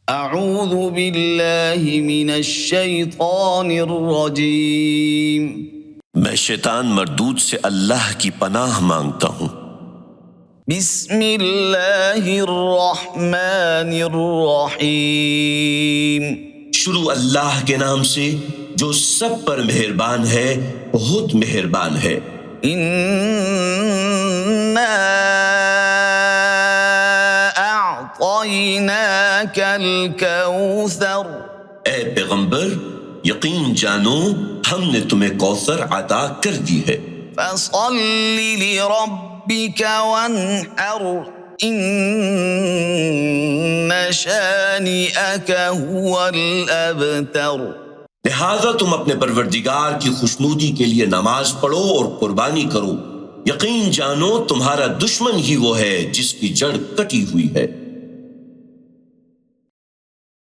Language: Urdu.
اعوذ باللہ من الشیطان الرجیم۔ میں شیطان مردود سے اللہ کی پناہ مانگتا ہوں۔ بسم اللہ الرحمن الرحیم۔ شروع اللہ کے نام سے جو سب پر مہربان ہے، بہت مہربان ہے۔ اِنَّا أعطيناك الكوثر۔ اے پیغمبر، یقین جانو ہم نے تمہیں کوثر عطا کر دی ہے۔ فصل لربك وانحر إن شانئك هو الأبتر۔ لہذا تم اپنے پروردگار کی خوشنودی کے لیے نماز پڑھو اور قربانی کرو، یقین جانو تمہارا دشمن ہی وہ ہے جس کی جڑ کٹی ہوئی ہے۔